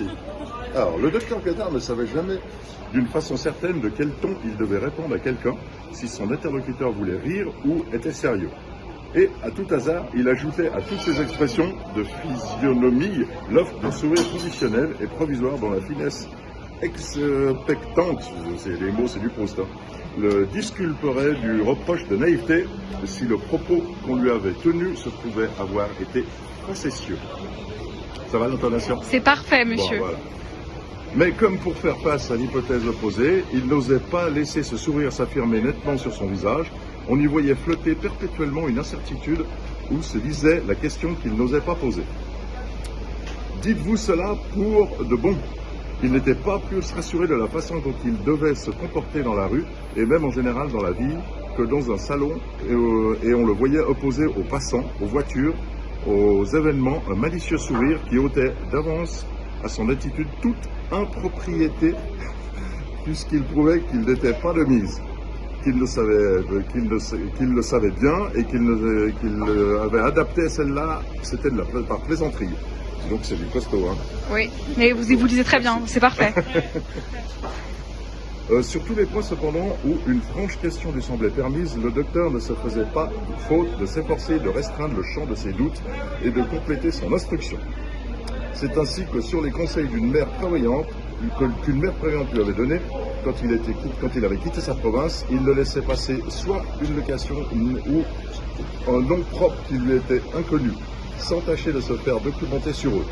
Merci. Alors, le docteur Cottard ne savait jamais d'une façon certaine de quel ton il devait répondre à quelqu'un, si son interlocuteur voulait rire ou était sérieux. Et, à tout hasard, il ajoutait à toutes ces expressions de physionomie l'offre d'un sourire conditionnel et provisoire dont la finesse expectante, les mots c'est du Proust, le disculperait du reproche de naïveté si le propos qu'on lui avait tenu se trouvait avoir été facétieux. Ça va l'intonation? C'est parfait, monsieur. Bon, voilà. Mais comme pour faire face à l'hypothèse opposée, il n'osait pas laisser ce sourire s'affirmer nettement sur son visage. On y voyait flotter perpétuellement une incertitude où se lisait la question qu'il n'osait pas poser. Dites-vous cela pour de bon. Il n'était pas plus rassuré de la façon dont il devait se comporter dans la rue, et même en général dans la ville, que dans un salon, et on le voyait opposer aux passants, aux voitures, aux événements, un malicieux sourire qui ôtait d'avance à son attitude toute impropriété, puisqu'il prouvait qu'il n'était pas de mise, qu'il le savait bien et qu'il avait adapté celle-là, c'était par plaisanterie. Donc c'est du costaud. Hein. Oui, mais vous disiez très bien, c'est parfait. Sur tous les points cependant où une franche question lui semblait permise, le docteur ne se faisait pas faute de s'efforcer de restreindre le champ de ses doutes et de compléter son instruction. C'est ainsi que sur les conseils qu'une mère prévoyante lui avait donné, quand il avait quitté sa province, il ne laissait passer soit une location ou un nom propre qui lui était inconnu, sans tâcher de se faire documenter sur eux.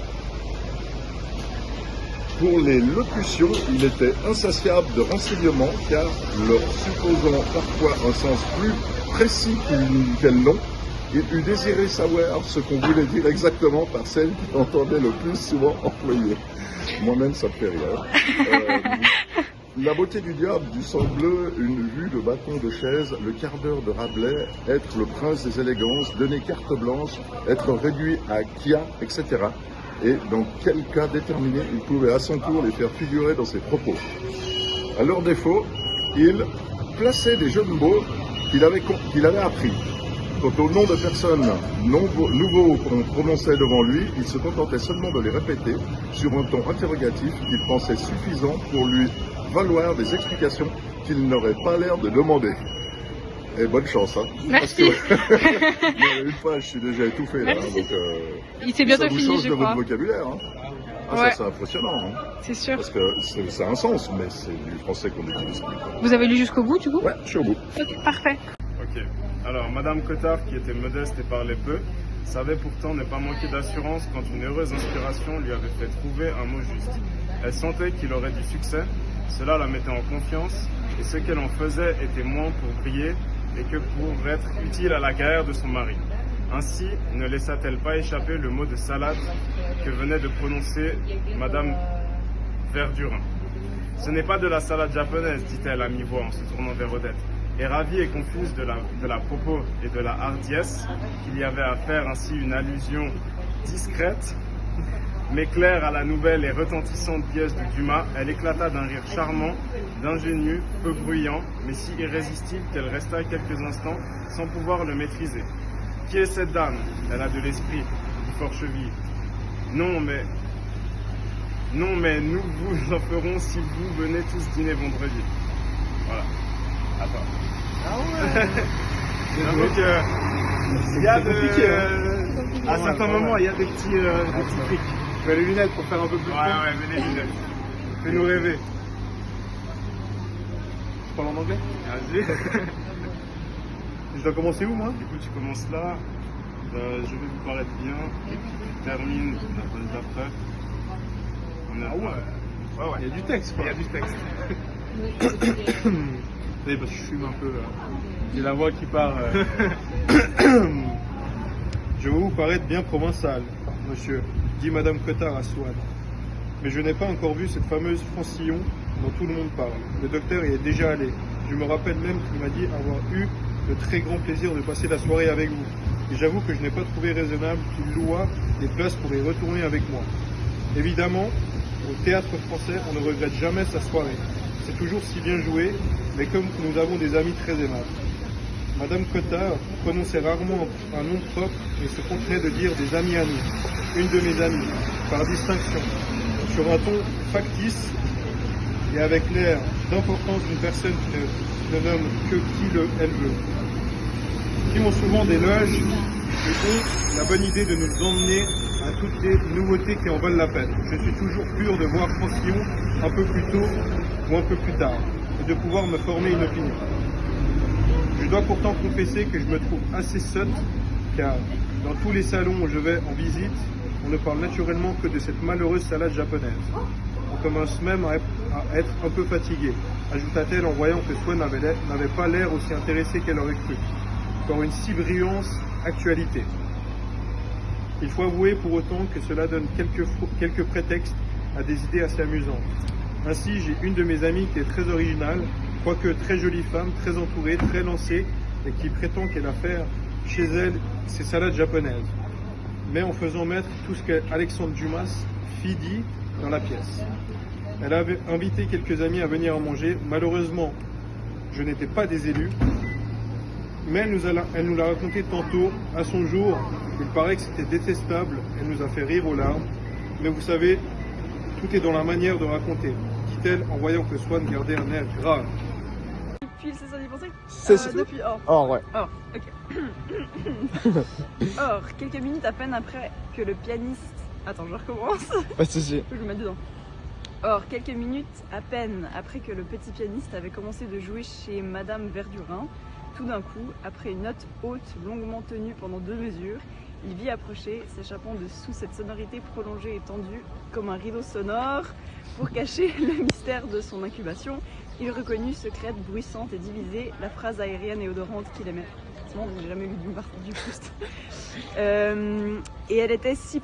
Pour les locutions, il était insatiable de renseignements, car leur supposant parfois un sens plus précis qu'un nom, il eût désiré savoir ce qu'on voulait dire exactement par celle qu'il entendait le plus souvent employée. Moi-même, ça me fait rire. La beauté du diable du sang bleu, une vue de bâton de chaise, le quart d'heure de Rabelais, être le prince des élégances, donner carte blanche, être réduit à Kia, etc. Et dans quel cas déterminé il pouvait à son tour les faire figurer dans ses propos. À leur défaut, il plaçait des jeux de mots qu'il avait appris. Quant au nom de personnes nouveaux qu'on prononçait devant lui, il se contentait seulement de les répéter sur un ton interrogatif qu'il pensait suffisant pour lui valoir des explications qu'il n'aurait pas l'air de demander. Et bonne chance, hein. Merci. Parce que, une fois, je suis déjà étouffé là, donc il s'est bientôt fini, je ça vous change de crois. votre vocabulaire. Hein. Ah, ouais. Ça, c'est impressionnant. Hein. C'est sûr. Parce que ça a un sens, mais c'est du français qu'on utilise plus. Vous avez lu jusqu'au bout, du coup? Ouais, je suis au bout. Ok, parfait. Ok. Alors, Madame Cottard, qui était modeste et parlait peu, savait pourtant ne pas manquer d'assurance quand une heureuse inspiration lui avait fait trouver un mot juste. Elle sentait qu'il aurait du succès, cela la mettait en confiance, et ce qu'elle en faisait était moins pour briller et que pour être utile à la carrière de son mari. Ainsi, ne laissa-t-elle pas échapper le mot de salade que venait de prononcer Madame Verdurin. Ce n'est pas de la salade japonaise, dit-elle à mi-voix en se tournant vers Odette. Et ravie et confuse de la propos et de la hardiesse qu'il y avait à faire ainsi une allusion discrète, mais claire à la nouvelle et retentissante pièce de Dumas, elle éclata d'un rire charmant, d'ingénieux, peu bruyant, mais si irrésistible qu'elle resta quelques instants sans pouvoir le maîtriser. Qui est cette dame? Elle a de l'esprit, dit Forcheville. Non, mais nous vous en ferons si vous venez tous dîner vendredi. Voilà. Attends. Ah ouais. Donc, il y a à certains moments, il y a des petits trucs. Tu as les lunettes pour faire un peu plus Ouais, mais les lunettes. Fais-nous rêver. Tu parles en anglais? Vas-y. Je dois commencer où, moi? Du coup, tu commences là. Je vais vous paraître bien. Et puis tu termines la page d'après. Ouais. Il y a du texte, quoi. Il y a du texte. Oui, parce que je fume un peu. J'ai la voix qui part. Je veux vous paraître bien provençal, monsieur, dit Madame Cottard à Swann. Mais je n'ai pas encore vu cette fameuse Francillon dont tout le monde parle. Le docteur y est déjà allé. Je me rappelle même qu'il m'a dit avoir eu le très grand plaisir de passer la soirée avec vous. Et j'avoue que je n'ai pas trouvé raisonnable qu'il loua des places pour y retourner avec moi. Évidemment, au théâtre français, on ne regrette jamais sa soirée. C'est toujours si bien joué, mais comme nous avons des amis très aimables. Madame Cottard prononçait rarement un nom propre et se contenait de dire des amis à nous. Une de mes amies, par distinction. sur un ton factice et avec l'air d'importance d'une personne qui ne nomme que qui elle veut. Qui m'ont souvent des loges et ont la bonne idée de nous emmener à toutes les nouveautés qui en valent la peine. Je suis toujours curieux de voir Francillon un peu plus tôt ou un peu plus tard et de pouvoir me former une opinion. Je dois pourtant confesser que je me trouve assez sotte car dans tous les salons où je vais en visite, on ne parle naturellement que de cette malheureuse salade japonaise. On commence même à être un peu fatigué, ajouta-t-elle en voyant que Swan n'avait pas l'air aussi intéressé qu'elle aurait cru. Encore une si brillante actualité. Il faut avouer pour autant que cela donne quelques prétextes à des idées assez amusantes. Ainsi, j'ai une de mes amies qui est très originale, quoique très jolie femme, très entourée, très lancée, et qui prétend qu'elle a fait chez elle ses salades japonaises, mais en faisant mettre tout ce qu'Alexandre Dumas fit dit dans la pièce. Elle avait invité quelques amis à venir en manger. Malheureusement, je n'étais pas des élus, mais elle nous l'a raconté tantôt. À son jour, il paraît que c'était détestable. Elle nous a fait rire aux larmes. Mais vous savez, tout est dans la manière de raconter, dit-elle en voyant que Swan gardait un air grave. Depuis le 16 anniversaire Depuis Or, ouais. Or, ok. Or, quelques minutes à peine après que le pianiste... Attends, je recommence. Pas de soucis. Je me mets dedans. Or, quelques minutes à peine après que le petit pianiste avait commencé de jouer chez Madame Verdurin, tout d'un coup, après une note haute longuement tenue pendant 2 mesures, il vit approcher, s'échappant de sous cette sonorité prolongée et tendue comme un rideau sonore pour cacher le mystère de son incubation. Il reconnut secrète, bruissante et divisée, la phrase aérienne et odorante qu'il aimait. C'est bon, j'ai jamais lu du Proust. Et elle était si